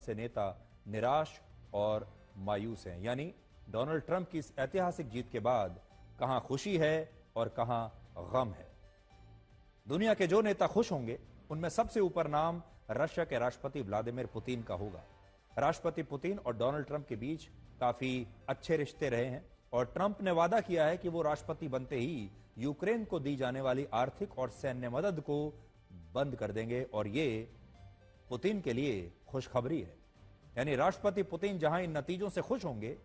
से नेता निराश और मायूस हैं। यानी डोनाल्ड ट्रंप की इस ऐतिहासिक जीत के बाद कहां खुशी है और कहां गम है। दुनिया के जो नेता खुश होंगे उनमें सबसे ऊपर नाम रशिया के राष्ट्रपति व्लादिमीर पुतिन का होगा। राष्ट्रपति पुतिन और डोनाल्ड ट्रंप के बीच काफी अच्छे रिश्ते रहे हैं और ट्रंप ने वादा किया है कि वो राष्ट्रपति बनते ही यूक्रेन को दी जाने वाली आर्थिक और सैन्य मदद को बंद कर देंगे और ये पुतिन के लिए खुशखबरी है। यानी राष्ट्रपति पुतिन जहां इन नतीजों से खुश होंगे,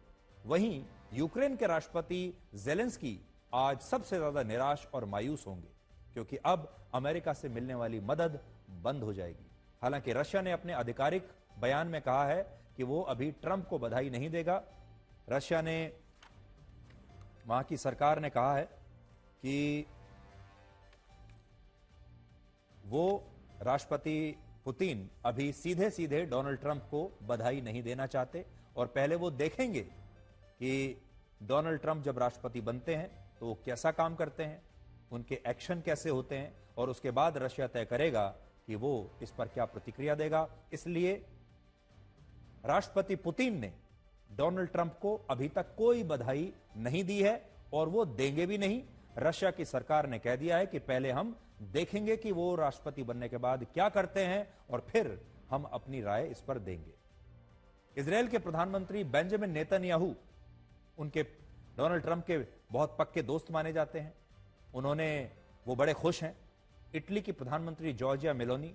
वहीं यूक्रेन के राष्ट्रपति जेलेंस्की आज सबसे ज्यादा निराश और मायूस होंगे, क्योंकि अब अमेरिका से मिलने वाली मदद बंद हो जाएगी। हालांकि रशिया ने अपने आधिकारिक बयान में कहा है कि वो अभी ट्रंप को बधाई नहीं देगा। रशिया ने, वहां की सरकार ने कहा है कि वो राष्ट्रपति पुतिन अभी सीधे सीधे डोनाल्ड ट्रंप को बधाई नहीं देना चाहते और पहले वो देखेंगे कि डोनाल्ड ट्रंप जब राष्ट्रपति बनते हैं तो वो कैसा काम करते हैं, उनके एक्शन कैसे होते हैं, और उसके बाद रशिया तय करेगा कि वो इस पर क्या प्रतिक्रिया देगा। इसलिए राष्ट्रपति पुतिन ने डोनाल्ड ट्रंप को अभी तक कोई बधाई नहीं दी है और वो देंगे भी नहीं। रशिया की सरकार ने कह दिया है कि पहले हम देखेंगे कि वो राष्ट्रपति बनने के बाद क्या करते हैं और फिर हम अपनी राय इस पर देंगे। इजराइल के प्रधानमंत्री बेंजामिन नेतन्याहू उनके डोनाल्ड ट्रंप के बहुत पक्के दोस्त माने जाते हैं। वो बड़े खुश हैं। इटली की प्रधानमंत्री जॉर्जिया मेलोनी,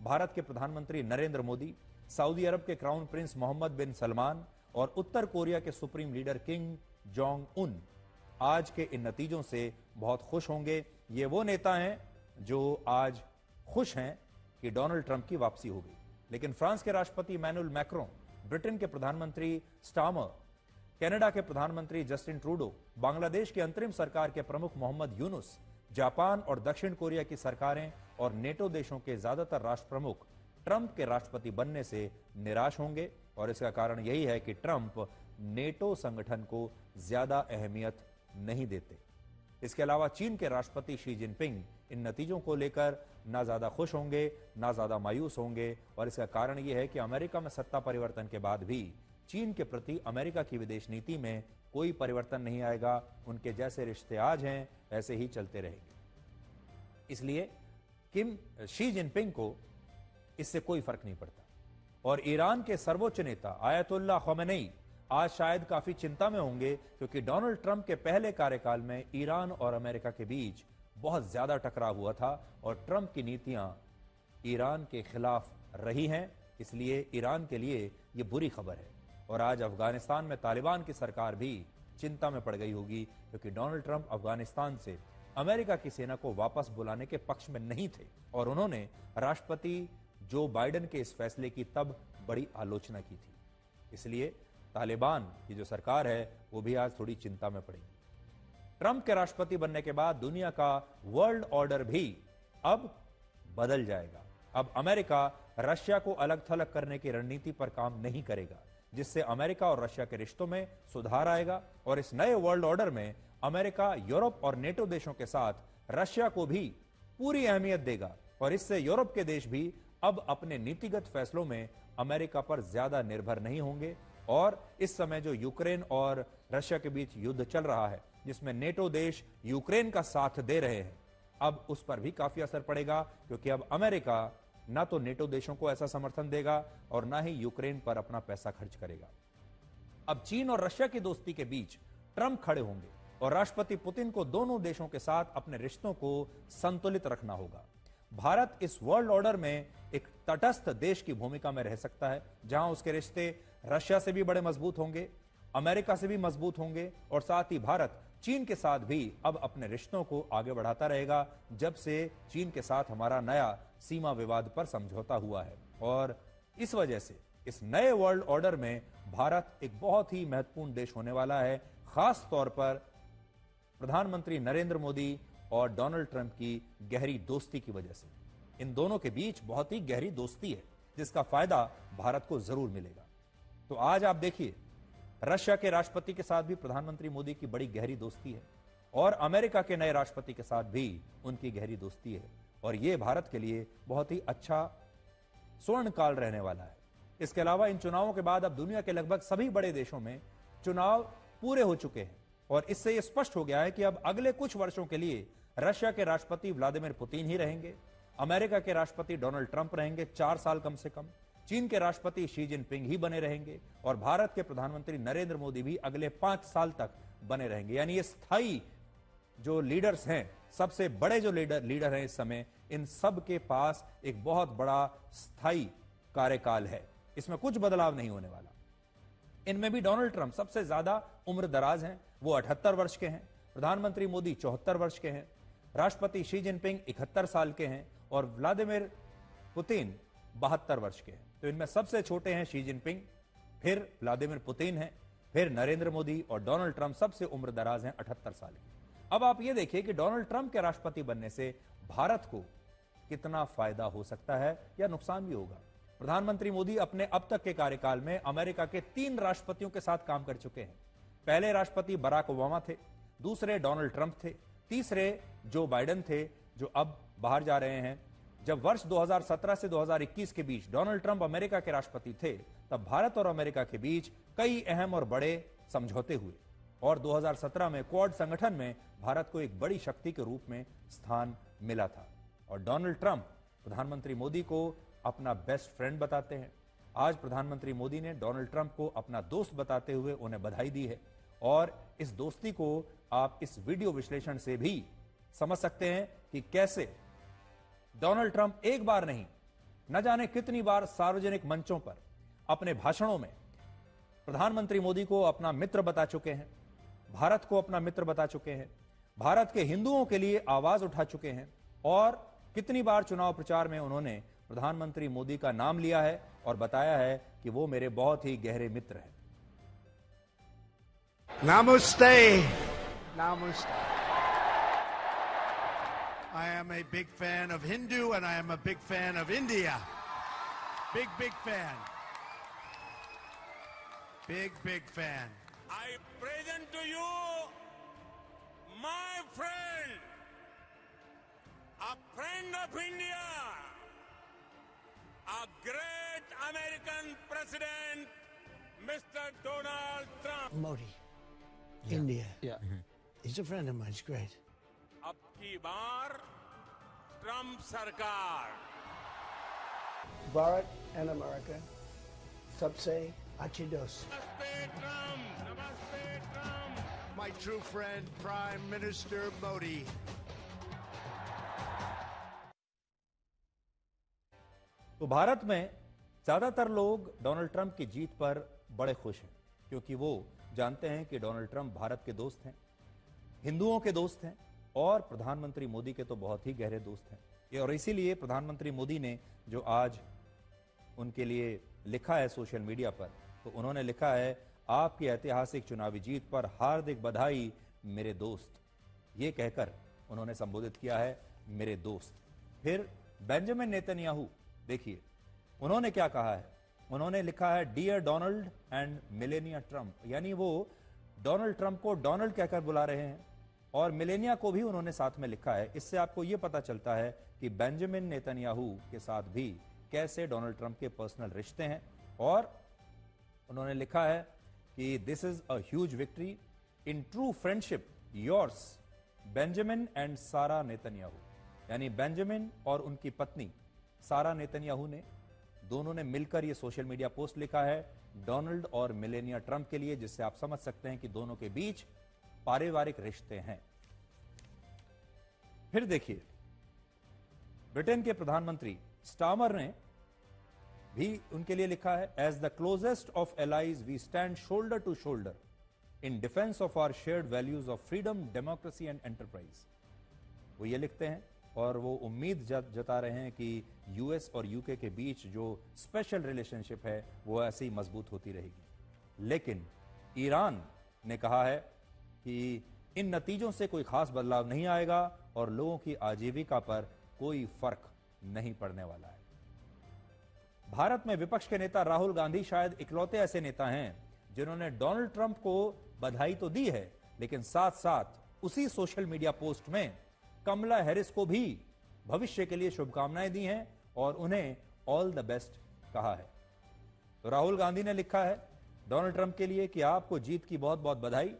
भारत के प्रधानमंत्री नरेंद्र मोदी, सऊदी अरब के क्राउन प्रिंस मोहम्मद बिन सलमान और उत्तर कोरिया के supreme leader Kim Jong Un आज के इन नतीजों से बहुत खुश होंगे। ये वो नेता हैं जो आज खुश हैं कि डोनाल्ड ट्रंप की वापसी हो गई। लेकिन फ्रांस के राष्ट्रपति इमैनुअल मैक्रों, ब्रिटेन के प्रधानमंत्री स्टामर, कनाडा के प्रधानमंत्री जस्टिन ट्रूडो, बांग्लादेश की अंतरिम सरकार के प्रमुख मोहम्मद यूनुस, जापान और दक्षिण कोरिया की सरकारें और नेटो देशों के ज्यादातर राष्ट्र प्रमुख ट्रंप के राष्ट्रपति बनने से निराश होंगे और इसका कारण यही है कि ट्रंप नेटो संगठन को ज्यादा अहमियत नहीं देते। इसके अलावा चीन के राष्ट्रपति शी जिनपिंग इन नतीजों को लेकर ना ज्यादा खुश होंगे ना ज्यादा मायूस होंगे और इसका कारण यह है कि अमेरिका में सत्ता परिवर्तन के बाद भी चीन के प्रति अमेरिका की विदेश नीति में कोई परिवर्तन नहीं आएगा। उनके जैसे रिश्ते आज हैं ऐसे ही चलते रहेंगे। इसलिए शी जिनपिंग को इससे कोई फर्क नहीं पड़ता। और ईरान के सर्वोच्च नेता आयतुल्लाह खमेनेई आज शायद काफी चिंता में होंगे, क्योंकि डोनाल्ड ट्रंप के पहले कार्यकाल में ईरान और अमेरिका के बीच बहुत ज्यादा टकराव हुआ था और ट्रंप की नीतियां ईरान के खिलाफ रही हैं। इसलिए ईरान के लिए यह बुरी खबर है। और आज अफगानिस्तान में तालिबान की सरकार भी चिंता में पड़ गई होगी, क्योंकि डोनाल्ड ट्रंप अफगानिस्तान से अमेरिका की सेना को वापस बुलाने के पक्ष में नहीं थे और उन्होंने राष्ट्रपति जो बाइडेन के इस फैसले की तब बड़ी आलोचना की थी। इसलिए तालिबान की जो सरकार है वो भी आज थोड़ी चिंता में पड़ेगी। ट्रंप के राष्ट्रपति बनने के बाद दुनिया का वर्ल्ड ऑर्डर भी अब बदल जाएगा। अब अमेरिका रशिया को अलग थलग करने की रणनीति पर काम नहीं करेगा, जिससे अमेरिका और रशिया के रिश्तों में सुधार आएगा। और इस नए वर्ल्ड ऑर्डर में अमेरिका यूरोप और नेटो देशों के साथ रशिया को भी पूरी अहमियत देगा और इससे यूरोप के देश भी अब अपने नीतिगत फैसलों में अमेरिका पर ज्यादा निर्भर नहीं होंगे। और इस समय जो यूक्रेन और रशिया के बीच युद्ध चल रहा है, जिसमें नेटो देश यूक्रेन का साथ दे रहे हैं, अब उस पर भी काफी असर पड़ेगा, क्योंकि अब अमेरिका ना तो नेटो देशों को ऐसा समर्थन देगा और ना ही यूक्रेन पर अपना पैसा खर्च करेगा। अब चीन और रशिया की दोस्ती के बीच ट्रंप खड़े होंगे और राष्ट्रपति पुतिन को दोनों देशों के साथ अपने रिश्तों को संतुलित रखना होगा। भारत इस वर्ल्ड ऑर्डर में एक तटस्थ देश की भूमिका में रह सकता है, जहां उसके रिश्ते रशिया से भी बड़े मजबूत होंगे, अमेरिका से भी मजबूत होंगे और साथ ही भारत चीन के साथ भी अब अपने रिश्तों को आगे बढ़ाता रहेगा, जब से चीन के साथ हमारा नया सीमा विवाद पर समझौता हुआ है। और इस वजह से इस नए वर्ल्ड ऑर्डर में भारत एक बहुत ही महत्वपूर्ण देश होने वाला है, खास तौर पर प्रधानमंत्री नरेंद्र मोदी और डोनाल्ड ट्रंप की गहरी दोस्ती की वजह से। इन दोनों के बीच बहुत ही गहरी दोस्ती है, जिसका फायदा भारत को जरूर मिलेगा। तो आज आप देखिए, रशिया के राष्ट्रपति के साथ भी प्रधानमंत्री मोदी की बड़ी गहरी दोस्ती है और अमेरिका के नए राष्ट्रपति के साथ भी उनकी गहरी दोस्ती है और यह भारत के लिए बहुत ही अच्छा स्वर्ण काल रहने वाला है। इसके अलावा इन चुनावों के बाद अब दुनिया के लगभग सभी बड़े देशों में चुनाव पूरे हो चुके हैं और इससे यह स्पष्ट हो गया है कि अब अगले कुछ वर्षों के लिए रशिया के राष्ट्रपति व्लादिमीर पुतिन ही रहेंगे, अमेरिका के राष्ट्रपति डोनाल्ड ट्रंप रहेंगे 4 साल कम से कम, चीन के राष्ट्रपति शी जिनपिंग ही बने रहेंगे और भारत के प्रधानमंत्री नरेंद्र मोदी भी अगले 5 साल तक बने रहेंगे। यानी ये स्थायी जो लीडर्स हैं, सबसे बड़े जो लीडर हैं इस समय, इन सब के पास एक बहुत बड़ा स्थायी कार्यकाल है, इसमें कुछ बदलाव नहीं होने वाला। इनमें भी डोनाल्ड ट्रंप सबसे ज्यादा उम्र दराज हैं, वो 78 वर्ष के हैं, प्रधानमंत्री मोदी 74 वर्ष के हैं, राष्ट्रपति शी जिनपिंग 71 साल के हैं और व्लादिमीर पुतिन 72 वर्ष के हैं। तो इनमें सबसे छोटे हैं शी जिनपिंग, फिर व्लादिमीर पुतिन हैं, फिर नरेंद्र मोदी और डोनाल्ड ट्रंप सबसे उम्र दराज हैं 78 साल के। अब आप ये देखिए कि डोनाल्ड ट्रंप के राष्ट्रपति बनने से भारत को कितना फायदा हो सकता है या नुकसान भी होगा। प्रधानमंत्री मोदी अपने अब तक के कार्यकाल में अमेरिका के 3 राष्ट्रपतियों के साथ काम कर चुके हैं। पहले राष्ट्रपति बराक ओबामा थे, दूसरे डोनाल्ड ट्रंप थे, तीसरे जो बाइडेन थे जो अब बाहर जा रहे हैं। जब वर्ष 2017 से 2021 के बीच डोनाल्ड ट्रंप अमेरिका के राष्ट्रपति थे, तब भारत और अमेरिका के बीच कई अहम और बड़े समझौते हुए और 2017 में क्वाड संगठन में भारत को एक बड़ी शक्ति के रूप में स्थान मिला था। और डोनाल्ड ट्रंप प्रधानमंत्री मोदी को अपना बेस्ट फ्रेंड बताते हैं। आज प्रधानमंत्री मोदी ने डोनाल्ड ट्रंप को अपना दोस्त बताते हुए उन्हें बधाई दी है और इस दोस्ती को आप इस वीडियो विश्लेषण से भी समझ सकते हैं कि कैसे डोनाल्ड ट्रंप एक बार नहीं, न जाने कितनी बार सार्वजनिक मंचों पर अपने भाषणों में प्रधानमंत्री मोदी को अपना मित्र बता चुके हैं, भारत को अपना मित्र बता चुके हैं, भारत के हिंदुओं के लिए आवाज उठा चुके हैं और कितनी बार चुनाव प्रचार में उन्होंने प्रधानमंत्री मोदी का नाम लिया है और बताया है कि वो मेरे बहुत ही गहरे मित्र हैं। Namaste. Namaste. I am a big fan of Hindu and I am a big fan of India. Big fan. Big fan. I present to you my friend, a friend of India, a great American president, Mr. Donald Trump. Modi. India. Yeah. He's a friend of mine. He's great. अब की बार Trump सरकार। Bharat and America, sabse अच्छी दोस्त। नमस्ते Trump, नमस्ते Trump. My true friend, Prime Minister Modi. तो भारत में ज्यादातर लोग डोनाल्ड ट्रंप की जीत पर बड़े खुश हैं क्योंकि वो जानते हैं कि डोनाल्ड ट्रंप भारत के दोस्त हैं, हिंदुओं के दोस्त हैं और प्रधानमंत्री मोदी के तो बहुत ही गहरे दोस्त हैं। और इसीलिए प्रधानमंत्री मोदी ने जो आज उनके लिए लिखा है सोशल मीडिया पर, तो उन्होंने लिखा है, आपकी ऐतिहासिक चुनावी जीत पर हार्दिक बधाई मेरे दोस्त। ये कहकर उन्होंने संबोधित किया है मेरे दोस्त। फिर बेंजामिन नेतन्याहू, देखिए उन्होंने क्या कहा है। उन्होंने लिखा है dear Donald and Melania Trump, यानी वो डोनाल्ड ट्रंप को डोनाल्ड कहकर बुला रहे हैं और मिलेनिया को भी उन्होंने साथ में लिखा है। इससे आपको यह पता चलता है कि बेंजामिन नेतन्याहू के साथ भी कैसे डोनाल्ड ट्रंप के पर्सनल रिश्ते हैं। और उन्होंने लिखा है कि this is a huge victory in true friendship yours Benjamin and सारा नेतन्याहू, यानी बेंजामिन और उनकी पत्नी सारा नेतन्याहू ने दोनों ने मिलकर यह सोशल मीडिया पोस्ट लिखा है डोनाल्ड और मिलेनिया ट्रंप के लिए, जिससे आप समझ सकते हैं कि दोनों के बीच पारिवारिक रिश्ते हैं। फिर देखिए ब्रिटेन के प्रधानमंत्री स्टामर ने भी उनके लिए लिखा है as the closest of allies we stand shoulder to shoulder in defence of our shared values of freedom, democracy and enterprise. वो ये लिखते हैं और वो उम्मीद जता रहे हैं कि यूएस और यूके के बीच जो स्पेशल रिलेशनशिप है वो ऐसे ही मजबूत होती रहेगी। लेकिन ईरान ने कहा है कि इन नतीजों से कोई खास बदलाव नहीं आएगा और लोगों की आजीविका पर कोई फर्क नहीं पड़ने वाला है। भारत में विपक्ष के नेता राहुल गांधी शायद इकलौते ऐसे नेता हैं जिन्होंने डोनाल्ड ट्रंप को बधाई तो दी है, लेकिन साथ साथ उसी सोशल मीडिया पोस्ट में कमला हैरिस को भी भविष्य के लिए शुभकामनाएं दी हैं और उन्हें ऑल द बेस्ट कहा है। तो राहुल गांधी ने लिखा है डोनाल्ड ट्रंप के लिए कि आपको जीत की बहुत बहुत बधाई,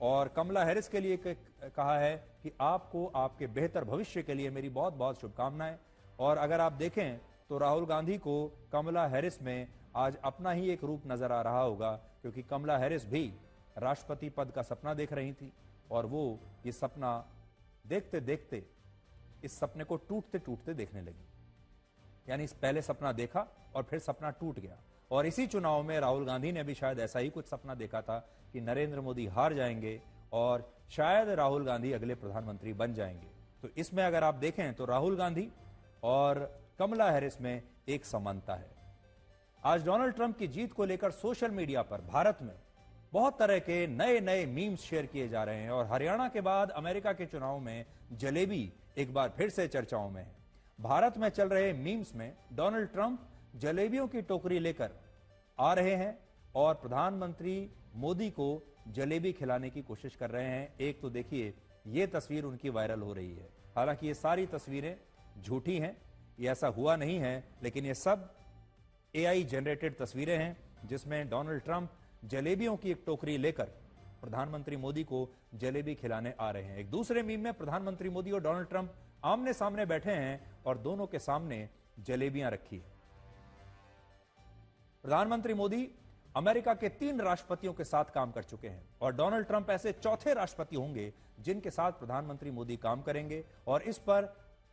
और कमला हैरिस के लिए कहा है कि आपको आपके बेहतर भविष्य के लिए मेरी बहुत बहुत शुभकामनाएं। और अगर आप देखें तो राहुल गांधी को कमला हैरिस में आज अपना ही एक रूप नजर आ रहा होगा, क्योंकि कमला हैरिस भी राष्ट्रपति पद का सपना देख रही थी और वो ये सपना देखते देखते इस सपने को टूटते टूटते देखने लगी। यानी इस पहले सपना देखा और फिर सपना टूट गया। और इसी चुनाव में राहुल गांधी ने भी शायद ऐसा ही कुछ सपना देखा था कि नरेंद्र मोदी हार जाएंगे और शायद राहुल गांधी अगले प्रधानमंत्री बन जाएंगे। तो इसमें अगर आप देखें तो राहुल गांधी और कमला हैरिस में एक समानता है। आज डोनाल्ड ट्रंप की जीत को लेकर सोशल मीडिया पर भारत में बहुत तरह के नए नए मीम्स शेयर किए जा रहे हैं और हरियाणा के बाद अमेरिका के चुनाव में जलेबी एक बार फिर से चर्चाओं में है। भारत में चल रहे मीम्स में डोनाल्ड ट्रंप जलेबियों की टोकरी लेकर आ रहे हैं और प्रधानमंत्री मोदी को जलेबी खिलाने की कोशिश कर रहे हैं। एक तो देखिए ये तस्वीर उनकी वायरल हो रही है, हालांकि ये सारी तस्वीरें झूठी हैं, ये ऐसा हुआ नहीं है, लेकिन ये सब AI जनरेटेड तस्वीरें हैं जिसमें डोनाल्ड ट्रंप जलेबियों की एक टोकरी लेकर प्रधानमंत्री मोदी को जलेबी खिलाने आ रहे हैं। एक दूसरे मीम में प्रधानमंत्री मोदी और डोनाल्ड ट्रंप आमने सामने बैठे हैं और दोनों के सामने जलेबियां रखी है। प्रधानमंत्री मोदी अमेरिका के 3 राष्ट्रपतियों के साथ काम कर चुके हैं और डोनाल्ड ट्रंप ऐसे चौथे राष्ट्रपति होंगे जिनके साथ प्रधानमंत्री मोदी काम करेंगे। और इस पर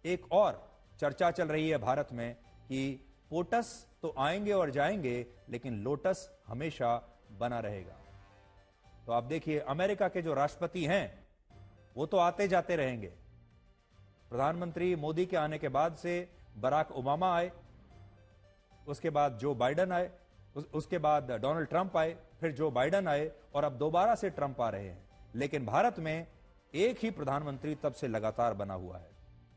एक और चर्चा चल रही है भारत में कि पोटस तो आएंगे और जाएंगे लेकिन लोटस हमेशा बना रहेगा। तो आप देखिए अमेरिका के जो राष्ट्रपति हैं वो तो आते जाते रहेंगे। प्रधानमंत्री मोदी के आने के बाद से बराक ओबामा आए, उसके बाद जो बाइडन आए, उसके बाद डोनाल्ड ट्रंप आए, फिर जो बाइडन आए और अब दोबारा से ट्रंप आ रहे हैं। लेकिन भारत में एक ही प्रधानमंत्री तब से लगातार बना हुआ है।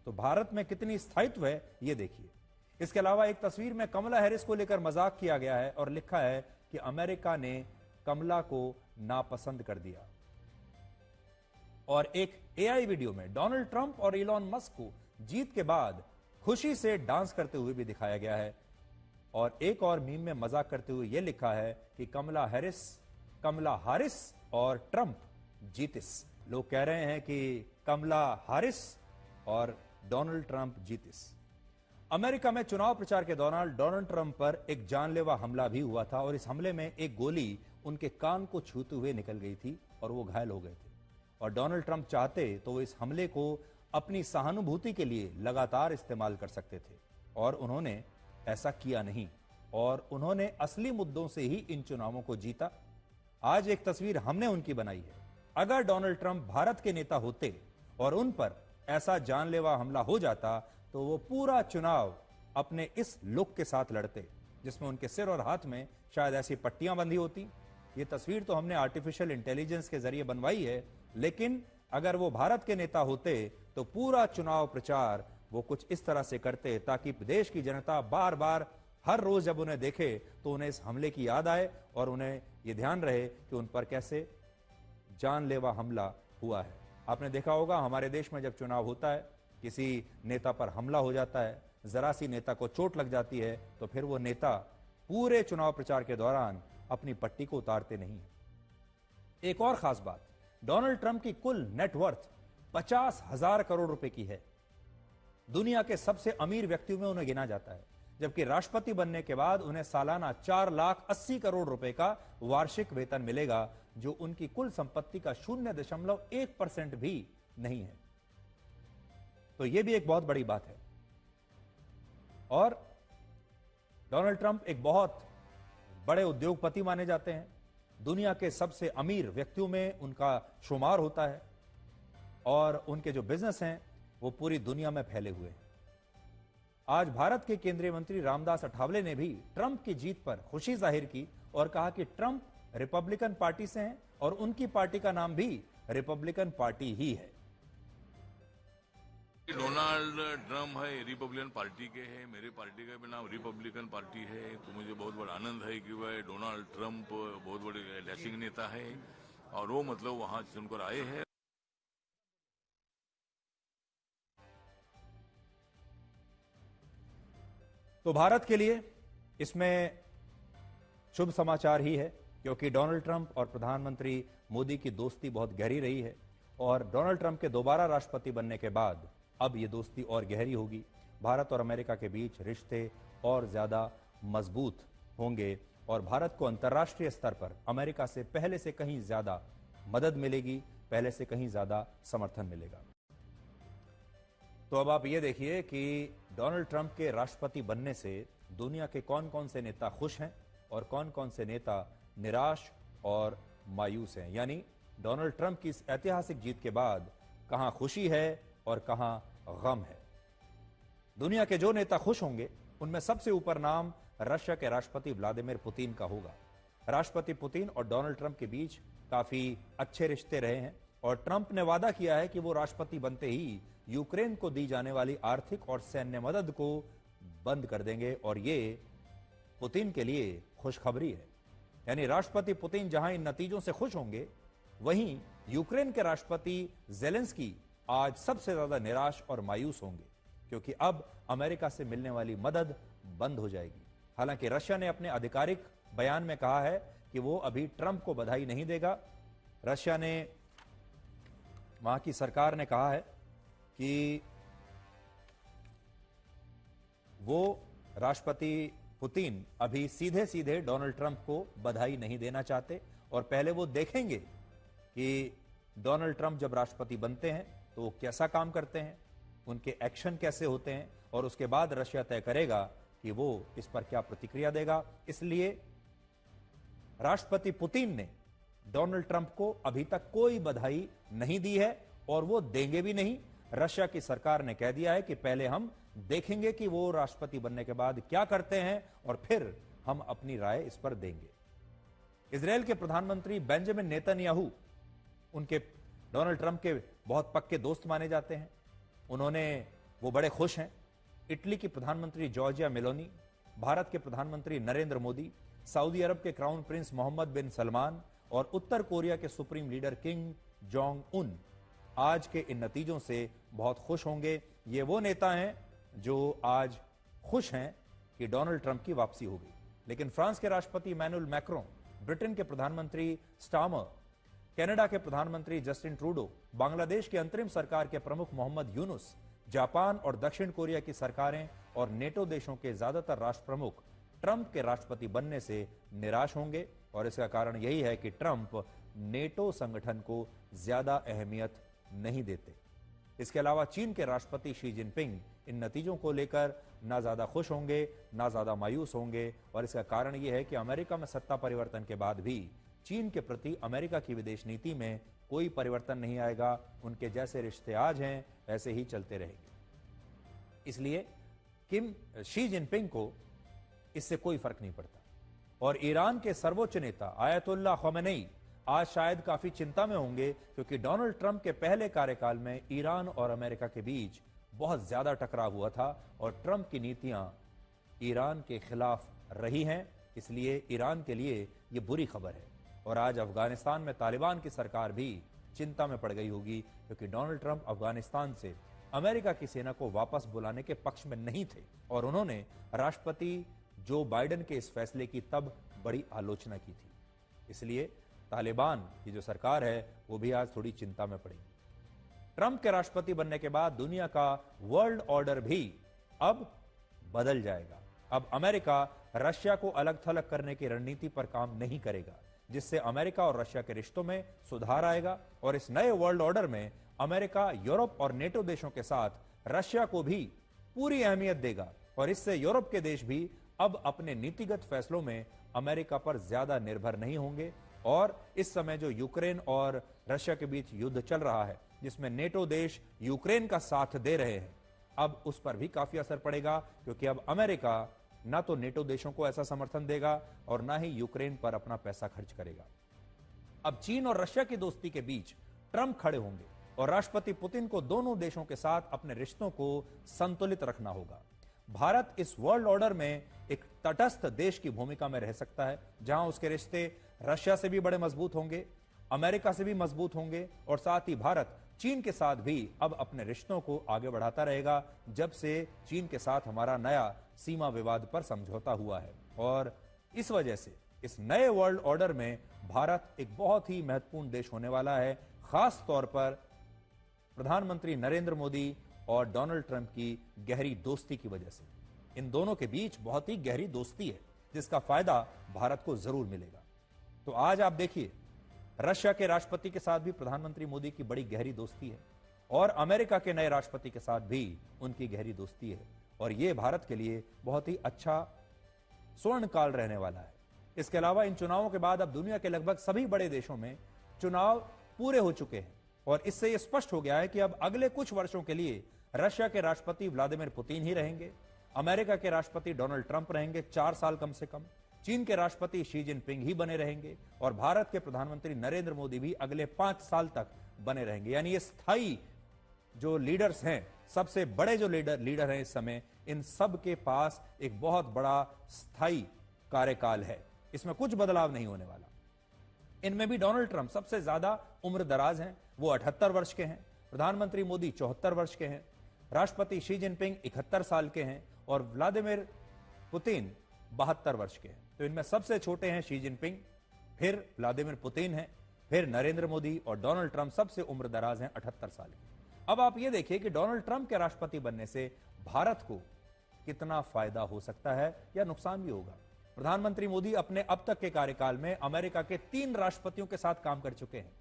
तो भारत में कितनी स्थायित्व है ये देखिए। इसके अलावा एक तस्वीर में कमला हैरिस को लेकर मजाक किया गया है और लिखा है कि अमेरिका ने कमला को नापसंद कर दिया। और एक AI वीडियो में डोनाल्ड ट्रंप और इलॉन मस्क को जीत के बाद खुशी से डांस करते हुए भी दिखाया गया है। और एक और मीम में मजाक करते हुए यह लिखा है कि कमला हारिस और ट्रंप जीतिस। लोग कह रहे हैं कि कमला हारिस और डोनाल्ड ट्रंप जीतिस। अमेरिका में चुनाव प्रचार के दौरान डोनाल्ड ट्रंप पर एक जानलेवा हमला भी हुआ था और इस हमले में एक गोली उनके कान को छूते हुए निकल गई थी और वो घायल हो गए थे। और डोनाल्ड ट्रंप चाहते तो वो इस हमले को अपनी सहानुभूति के लिए लगातार इस्तेमाल कर सकते थे और उन्होंने ऐसा किया नहीं और उन्होंने असली मुद्दों से ही इन चुनावों को जीता। आज एक तस्वीर हमने उनकी बनाई है। अगर डोनाल्ड ट्रंप भारत के नेता होते और उन पर ऐसा जानलेवा हमला हो जाता तो वो पूरा चुनाव अपने इस लुक के साथ लड़ते जिसमें उनके सिर और हाथ में शायद ऐसी पट्टियां बंधी होती। ये तस्वीर तो हमने आर्टिफिशियल इंटेलिजेंस के जरिए बनवाई है, लेकिन अगर वो भारत के नेता होते तो पूरा चुनाव प्रचार वो कुछ इस तरह से करते ताकि देश की जनता बार बार हर रोज जब उन्हें देखे तो उन्हें इस हमले की याद आए और उन्हें यह ध्यान रहे कि उन पर कैसे जानलेवा हमला हुआ है। आपने देखा होगा हमारे देश में जब चुनाव होता है, किसी नेता पर हमला हो जाता है, जरा सी नेता को चोट लग जाती है तो फिर वो नेता पूरे चुनाव प्रचार के दौरान अपनी पट्टी को उतारते नहीं। एक और खास बात, डोनाल्ड ट्रंप की कुल नेटवर्थ 50,000 करोड़ रुपए की है। दुनिया के सबसे अमीर व्यक्तियों में उन्हें गिना जाता है, जबकि राष्ट्रपति बनने के बाद उन्हें सालाना 4,80,00,000 करोड़ रुपए का वार्षिक वेतन मिलेगा, जो उनकी कुल संपत्ति का 0.1% भी नहीं है। तो यह भी एक बहुत बड़ी बात है। और डोनाल्ड ट्रंप एक बहुत बड़े उद्योगपति माने जाते हैं, दुनिया के सबसे अमीर व्यक्तियों में उनका शुमार होता है और उनके जो बिजनेस हैं वो पूरी दुनिया में फैले हुए हैं। आज भारत के केंद्रीय मंत्री रामदास अठावले ने भी ट्रंप की जीत पर खुशी जाहिर की और कहा कि ट्रंप रिपब्लिकन पार्टी से हैं और उनकी पार्टी का नाम भी रिपब्लिकन पार्टी ही है। डोनाल्ड ट्रंप है रिपब्लिकन पार्टी के हैं, मेरी पार्टी का भी नाम रिपब्लिकन पार्टी है। तो मुझे बहुत बड़ा आनंद है कि वह डोनाल्ड ट्रंप बहुत बड़े ऐतिहासिक नेता है और वो मतलब वहां चुनकर आए हैं। तो भारत के लिए इसमें शुभ समाचार ही है, क्योंकि डोनाल्ड ट्रंप और प्रधानमंत्री मोदी की दोस्ती बहुत गहरी रही है और डोनाल्ड ट्रंप के दोबारा राष्ट्रपति बनने के बाद अब ये दोस्ती और गहरी होगी। भारत और अमेरिका के बीच रिश्ते और ज्यादा मजबूत होंगे और भारत को अंतर्राष्ट्रीय स्तर पर अमेरिका से पहले से कहीं ज्यादा मदद मिलेगी, पहले से कहीं ज्यादा समर्थन मिलेगा। तो अब आप ये देखिए कि डोनाल्ड ट्रंप के राष्ट्रपति बनने से दुनिया के कौन कौन से नेता खुश हैं और कौन कौन से नेता निराश और मायूस हैं। यानी डोनाल्ड ट्रंप की इस ऐतिहासिक जीत के बाद कहां खुशी है और कहां गम है। दुनिया के जो नेता खुश होंगे उनमें सबसे ऊपर नाम रशिया के राष्ट्रपति व्लादिमीर पुतिन का होगा। राष्ट्रपति पुतिन और डोनाल्ड ट्रंप के बीच काफी अच्छे रिश्ते रहे हैं और ट्रंप ने वादा किया है कि वो राष्ट्रपति बनते ही यूक्रेन को दी जाने वाली आर्थिक और सैन्य मदद को बंद कर देंगे और ये पुतिन के लिए खुशखबरी है। यानी राष्ट्रपति पुतिन जहां इन नतीजों से खुश होंगे, वहीं यूक्रेन के राष्ट्रपति जेलेंस्की आज सबसे ज्यादा निराश और मायूस होंगे, क्योंकि अब अमेरिका से मिलने वाली मदद बंद हो जाएगी। हालांकि रशिया ने अपने आधिकारिक बयान में कहा है कि वो अभी ट्रंप को बधाई नहीं देगा। रशिया ने, वहां की सरकार ने कहा है कि वो राष्ट्रपति पुतिन अभी सीधे सीधे डोनाल्ड ट्रंप को बधाई नहीं देना चाहते और पहले वो देखेंगे कि डोनाल्ड ट्रंप जब राष्ट्रपति बनते हैं तो वो कैसा काम करते हैं, उनके एक्शन कैसे होते हैं और उसके बाद रशिया तय करेगा कि वो इस पर क्या प्रतिक्रिया देगा। इसलिए राष्ट्रपति पुतिन ने डोनाल्ड ट्रंप को अभी तक कोई बधाई नहीं दी है और वो देंगे भी नहीं। रशिया की सरकार ने कह दिया है कि पहले हम देखेंगे कि वो राष्ट्रपति बनने के बाद क्या करते हैं और फिर हम अपनी राय इस पर देंगे। इजराइल के प्रधानमंत्री बेंजामिन नेतन्याहू उनके डोनाल्ड ट्रंप के बहुत पक्के दोस्त माने जाते हैं। वो बड़े खुश हैं। इटली की प्रधानमंत्री जॉर्जिया मेलोनी, भारत के प्रधानमंत्री नरेंद्र मोदी, सऊदी अरब के क्राउन प्रिंस मोहम्मद बिन सलमान और उत्तर कोरिया के supreme leader Kim Jong Un आज के इन नतीजों से बहुत खुश होंगे। ये वो नेता हैं जो आज खुश हैं कि डोनाल्ड ट्रंप की वापसी होगी। लेकिन फ्रांस के राष्ट्रपति इमैनुअल मैक्रों, ब्रिटेन के प्रधानमंत्री स्टामर, कनाडा के प्रधानमंत्री जस्टिन ट्रूडो, बांग्लादेश की अंतरिम सरकार के प्रमुख मोहम्मद यूनुस, जापान और दक्षिण कोरिया की सरकारें और नेटो देशों के ज्यादातर राष्ट्र प्रमुख ट्रंप के राष्ट्रपति बनने से निराश होंगे और इसका कारण यही है कि ट्रंप नेटो संगठन को ज्यादा अहमियत नहीं देते। इसके अलावा चीन के राष्ट्रपति शी जिनपिंग इन नतीजों को लेकर ना ज्यादा खुश होंगे ना ज्यादा मायूस होंगे और इसका कारण यह है कि अमेरिका में सत्ता परिवर्तन के बाद भी चीन के प्रति अमेरिका की विदेश नीति में कोई परिवर्तन नहीं आएगा। उनके जैसे रिश्ते आज हैं ऐसे ही चलते रहेंगे। इसलिए शी जिनपिंग को इससे कोई फर्क नहीं पड़ता। और ईरान के सर्वोच्च नेता आयतुल्ला खमेनी आज शायद काफी चिंता में होंगे, क्योंकि डोनाल्ड ट्रंप के पहले कार्यकाल में ईरान और अमेरिका के बीच बहुत ज्यादा टकराव हुआ था और ट्रंप की नीतियां ईरान के खिलाफ रही हैं। इसलिए ईरान के लिए यह बुरी खबर है। और आज अफगानिस्तान में तालिबान की सरकार भी चिंता में पड़ गई होगी, क्योंकि डोनाल्ड ट्रंप अफगानिस्तान से अमेरिका की सेना को वापस बुलाने के पक्ष में नहीं थे और उन्होंने राष्ट्रपति जो बाइडेन के इस फैसले की तब बड़ी आलोचना की थी। इसलिए तालिबान की जो सरकार है वो भी आज थोड़ी चिंता में पड़ेगी। ट्रंप के राष्ट्रपति बनने के बाद दुनिया का वर्ल्ड ऑर्डर भी अब बदल जाएगा। अब अमेरिका रशिया को अलग थलग करने की रणनीति पर काम नहीं करेगा, जिससे अमेरिका और रशिया के रिश्तों में सुधार आएगा। और इस नए वर्ल्ड ऑर्डर में अमेरिका यूरोप और नेटो देशों के साथ रशिया को भी पूरी अहमियत देगा और इससे यूरोप के देश भी अब अपने नीतिगत फैसलों में अमेरिका पर ज्यादा निर्भर नहीं होंगे। और इस समय जो यूक्रेन और रशिया के बीच युद्ध चल रहा है, जिसमें नेटो देश यूक्रेन का साथ दे रहे हैं, अब उस पर भी काफी असर पड़ेगा, क्योंकि अब अमेरिका ना तो नेटो देशों को ऐसा समर्थन देगा और ना ही यूक्रेन पर अपना पैसा खर्च करेगा। अब चीन और रशिया की दोस्ती के बीच ट्रंप खड़े होंगे और राष्ट्रपति पुतिन को दोनों देशों के साथ अपने रिश्तों को संतुलित रखना होगा। भारत इस वर्ल्ड ऑर्डर में एक तटस्थ देश की भूमिका में रह सकता है, जहां उसके रिश्ते रशिया से भी बड़े मजबूत होंगे, अमेरिका से भी मजबूत होंगे और साथ ही भारत चीन के साथ भी अब अपने रिश्तों को आगे बढ़ाता रहेगा, जब से चीन के साथ हमारा नया सीमा विवाद पर समझौता हुआ है। और इस वजह से इस नए वर्ल्ड ऑर्डर में भारत एक बहुत ही महत्वपूर्ण देश होने वाला है, खास तौर पर प्रधानमंत्री नरेंद्र मोदी और डोनाल्ड ट्रंप की गहरी दोस्ती की वजह से। इन दोनों के बीच बहुत ही गहरी दोस्ती है, जिसका फायदा भारत को जरूर मिलेगा। तो आज आप देखिए, रशिया के राष्ट्रपति के साथ भी प्रधानमंत्री मोदी की बड़ी गहरी दोस्ती है और अमेरिका के नए राष्ट्रपति के साथ भी उनकी गहरी दोस्ती है, और यह भारत के लिए बहुत ही अच्छा स्वर्ण काल रहने वाला है। इसके अलावा इन चुनावों के बाद अब दुनिया के लगभग सभी बड़े देशों में चुनाव पूरे हो चुके हैं और इससे यह स्पष्ट हो गया है कि अब अगले कुछ वर्षों के लिए रशिया के राष्ट्रपति व्लादिमीर पुतिन ही रहेंगे, अमेरिका के राष्ट्रपति डोनाल्ड ट्रंप रहेंगे 4 साल कम से कम, चीन के राष्ट्रपति शी जिनपिंग ही बने रहेंगे और भारत के प्रधानमंत्री नरेंद्र मोदी भी अगले 5 साल तक बने रहेंगे। यानी ये स्थायी जो लीडर्स हैं, सबसे बड़े जो लीडर हैं इस समय, इन सब के पास एक बहुत बड़ा स्थायी कार्यकाल है, इसमें कुछ बदलाव नहीं होने वाला। इनमें भी डोनाल्ड ट्रंप सबसे ज्यादा उम्र दराज हैं, वो 78 वर्ष के हैं, प्रधानमंत्री मोदी 74 वर्ष के हैं, राष्ट्रपति शी जिनपिंग 71 साल के हैं और व्लादिमीर पुतिन 72 वर्ष के हैं। तो इनमें सबसे छोटे हैं शी जिनपिंग, फिर व्लादिमीर पुतिन हैं, फिर नरेंद्र मोदी और डोनाल्ड ट्रंप सबसे उम्र दराज हैं 78 साल के। अब आप ये देखिए कि डोनाल्ड ट्रंप के राष्ट्रपति बनने से भारत को कितना फायदा हो सकता है या नुकसान भी होगा। प्रधानमंत्री मोदी अपने अब तक के कार्यकाल में अमेरिका के 3 राष्ट्रपतियों के साथ काम कर चुके हैं।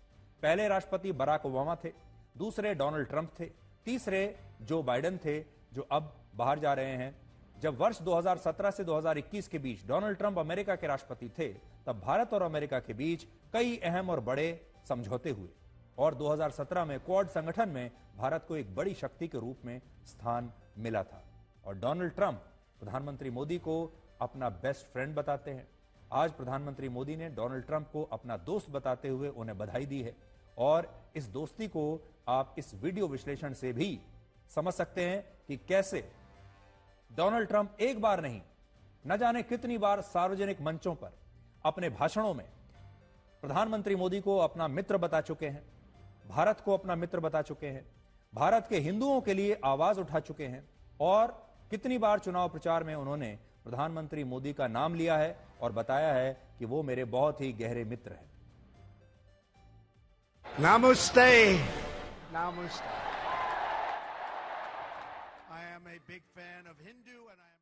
पहले राष्ट्रपति बराक ओबामा थे, दूसरे डोनाल्ड ट्रंप थे, तीसरे जो बाइडेन थे जो अब बाहर जा रहे हैं। जब वर्ष 2017 से 2021 के बीच डोनाल्ड ट्रंप अमेरिका के राष्ट्रपति थे, तब भारत और अमेरिका के बीच कई अहम और बड़े समझौते हुए और 2017 में क्वाड संगठन में भारत को एक बड़ी शक्ति के रूप में स्थान मिला था। और डोनाल्ड ट्रंप प्रधानमंत्री मोदी को अपना बेस्ट फ्रेंड बताते हैं। आज प्रधानमंत्री मोदी ने डोनाल्ड ट्रंप को अपना दोस्त बताते हुए उन्हें बधाई दी है और इस दोस्ती को आप इस वीडियो विश्लेषण से भी समझ सकते हैं कि कैसे डोनाल्ड ट्रंप एक बार नहीं, न जाने कितनी बार सार्वजनिक मंचों पर अपने भाषणों में प्रधानमंत्री मोदी को अपना मित्र बता चुके हैं, भारत को अपना मित्र बता चुके हैं, भारत के हिंदुओं के लिए आवाज उठा चुके हैं और कितनी बार चुनाव प्रचार में उन्होंने प्रधानमंत्री मोदी का नाम लिया है और बताया है कि वो मेरे बहुत ही गहरे मित्र हैं। Namaste. Namaste. I am a big fan of Hindu and I